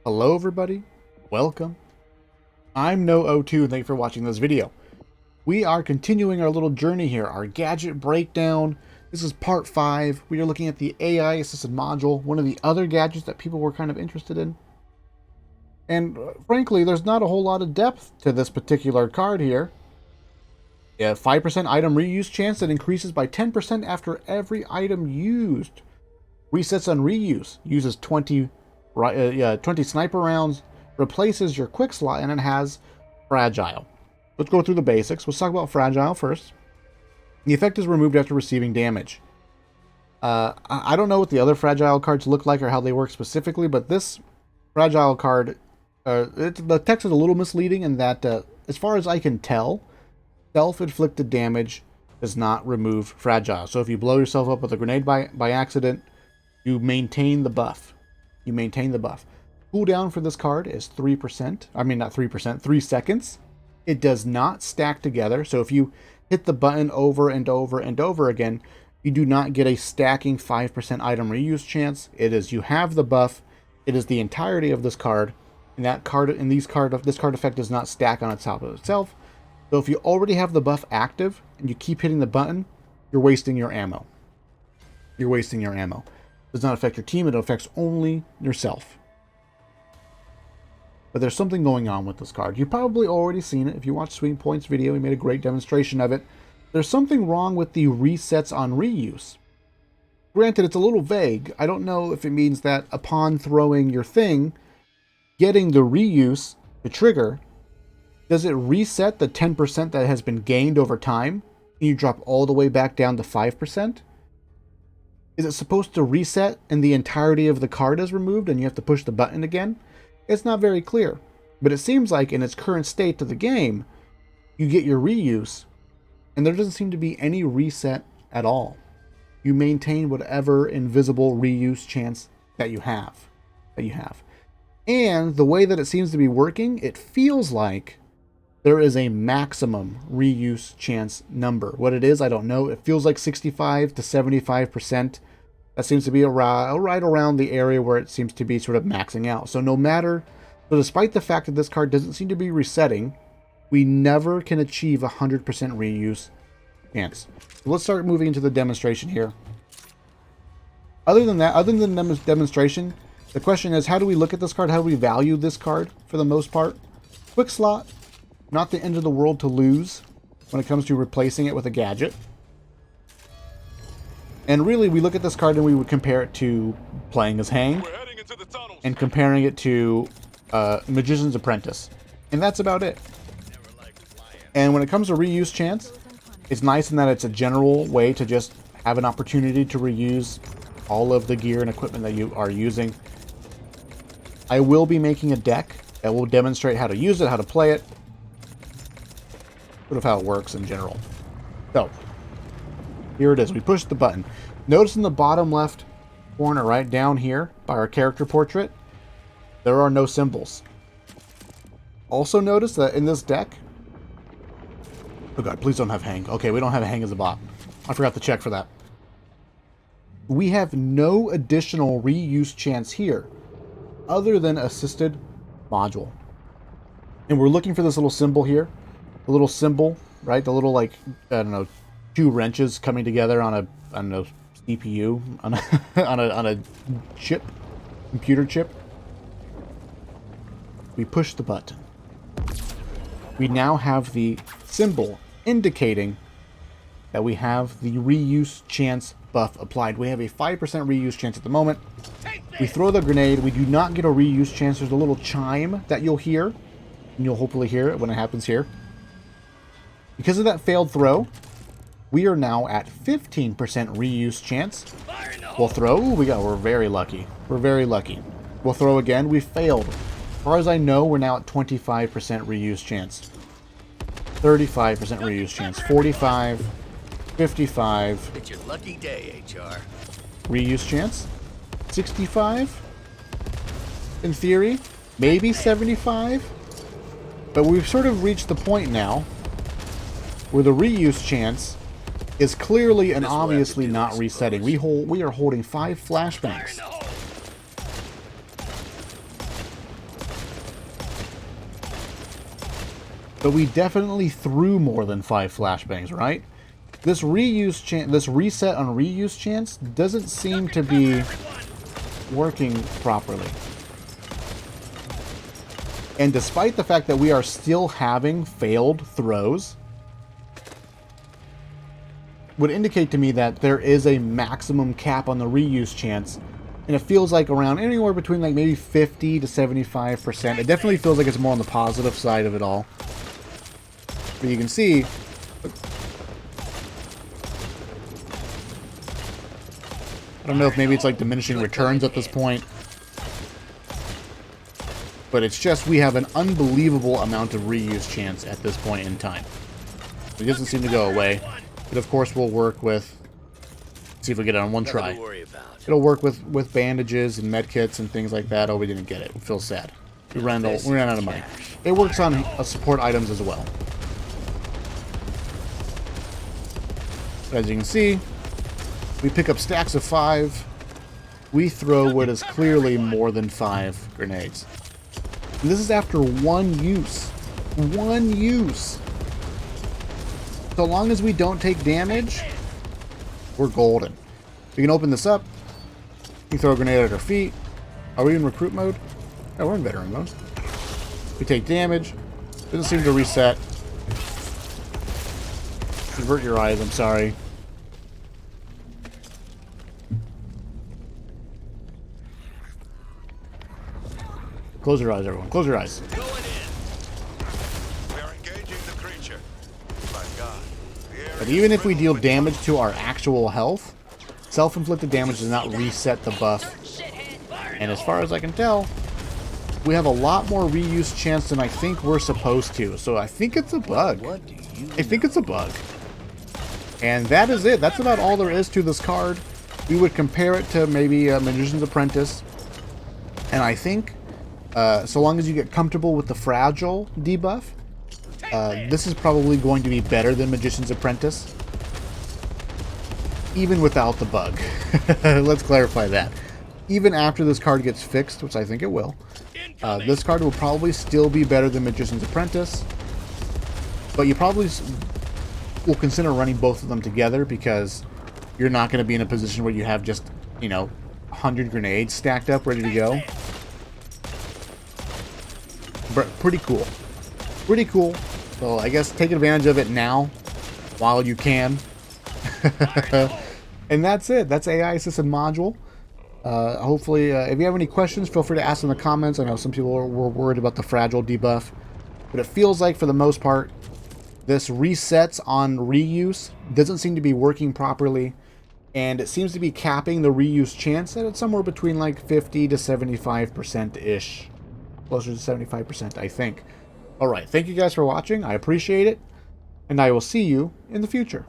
Hello everybody, welcome. I'm No02 and thank you for watching this video. We are continuing our little journey here, our gadget breakdown. This is part 5. We are looking at the AI assisted module, one of the other gadgets that people were kind of interested in. And frankly, there's not a whole lot of depth to this particular card here. Yeah, 5% item reuse chance that increases by 10% after every item used. Resets on reuse, uses 20 sniper rounds, replaces your quick slot, and it has fragile. Let's go through the basics. Let's talk about fragile first. The effect is removed after receiving damage. I don't know what the other fragile cards look like or how they work specifically, but this fragile card, the text is a little misleading in that, as far as I can tell, self-inflicted damage does not remove fragile. So if you blow yourself up with a grenade by accident, you maintain the buff. You maintain the buff. Cooldown for this card is 3%. I mean, not 3%, 3 seconds. It does not stack together. So if you hit the button over and over and over again, you do not get a stacking 5% item reuse chance. It is, you have the buff. It is the entirety of this card. And that card, in this card effect does not stack on top of itself. So if you already have the buff active and you keep hitting the button, you're wasting your ammo. You're wasting your ammo. Does not affect your team, it affects only yourself. But there's something going on with this card. You've probably already seen it. If you watched Sweet Point's video, he made a great demonstration of it. There's something wrong with the resets on reuse. Granted, it's a little vague. I don't know if it means that upon throwing your thing, getting the reuse, the trigger, does it reset the 10% that has been gained over time? And you drop all the way back down to 5%? Is it supposed to reset and the entirety of the card is removed and you have to push the button again? It's not very clear, but it seems like in its current state of the game, you get your reuse and there doesn't seem to be any reset at all. You maintain whatever invisible reuse chance that you have. And the way that it seems to be working, it feels like there is a maximum reuse chance number. What it is, I don't know. It feels like 65 to 75%. That seems to be right around the area where it seems to be sort of maxing out. So despite the fact that this card doesn't seem to be resetting, we never can achieve 100% reuse chance. So let's start moving into the demonstration here. Other than the demonstration, the question is, how do we look at this card? How do we value this card for the most part? Quick slot. Not the end of the world to lose when it comes to replacing it with a gadget. And really, we look at this card and we would compare it to playing as Hang and comparing it to Magician's Apprentice. And that's about it. And when it comes to reuse chance, it's nice in that it's a general way to just have an opportunity to reuse all of the gear and equipment that you are using. I will be making a deck that will demonstrate how to use it, how to play it, sort of how it works in general. So, here it is. We push the button. Notice in the bottom left corner, right down here, by our character portrait, there are no symbols. Also notice that in this deck... Oh god, please don't have Hang. Okay, we don't have Hang as a bot. I forgot to check for that. We have no additional reuse chance here, other than assisted module. And we're looking for this little symbol here. The little symbol, right? The little, like, I don't know, 2 wrenches coming together on a, I don't know, CPU, on a, on a chip, computer chip. We push the button. We now have the symbol indicating that we have the reuse chance buff applied. We have a 5% reuse chance at the moment. We throw the grenade. We do not get a reuse chance. There's a little chime that you'll hear, and you'll hopefully hear it when it happens here. Because of that failed throw, we are now at 15% reuse chance. We'll throw. Ooh, we're very lucky. We're very lucky. We'll throw again. We failed. As far as I know, we're now at 25% reuse chance. 35% reuse chance. 45. 55. It's your lucky day, HR. Reuse chance. 65. In theory. Maybe 75. But we've sort of reached the point now where the reuse chance is clearly and obviously not resetting. We are holding 5 flashbangs. but we definitely threw more than 5 flashbangs, right? This reuse chance, this reset on reuse chance doesn't seem to be working properly. And despite the fact that we are still having failed throws, would indicate to me that there is a maximum cap on the reuse chance, and it feels like around anywhere between like maybe 50 to 75%. It definitely feels like it's more on the positive side of it all. But you can see, I don't know if maybe it's like diminishing returns at this point, but it's just we have an unbelievable amount of reuse chance at this point in time. It doesn't seem to go away. But of course we'll work with, see if we get it on one try. It'll work with bandages and medkits and things like that. Oh, we didn't get it. We feel sad. We ran out of money. It works on support items as well. As you can see, we pick up stacks of 5. We throw what is clearly more than 5 grenades. And this is after 1 use. 1 use. So long as we don't take damage, we're golden. We can open this up. We throw a grenade at our feet. Are we in recruit mode? Yeah, we're in veteran mode. We take damage. Doesn't seem to reset. Convert your eyes, I'm sorry. Close your eyes, everyone. Close your eyes. But even if we deal damage to our actual health, self-inflicted damage does not reset the buff. And as far as I can tell, we have a lot more reuse chance than I think we're supposed to. So I think it's a bug. I think it's a bug. And that is it. That's about all there is to this card. We would compare it to maybe Magician's Apprentice. And I think, so long as you get comfortable with the fragile debuff, this is probably going to be better than Magician's Apprentice, even without the bug. Let's clarify that. Even after this card gets fixed, which I think it will, this card will probably still be better than Magician's Apprentice, but you probably will consider running both of them together because you're not going to be in a position where you have just, you know, 100 grenades stacked up ready to go. But pretty cool. Pretty cool. So I guess take advantage of it now while you can. And that's it. That's AI Assisted Module. Hopefully, if you have any questions, feel free to ask in the comments. I know some people were worried about the fragile debuff, but it feels like for the most part, this resets on reuse doesn't seem to be working properly, and it seems to be capping the reuse chance at somewhere between like 50 to 75%-ish. Closer to 75%, I think. Alright, thank you guys for watching. I appreciate it, and I will see you in the future.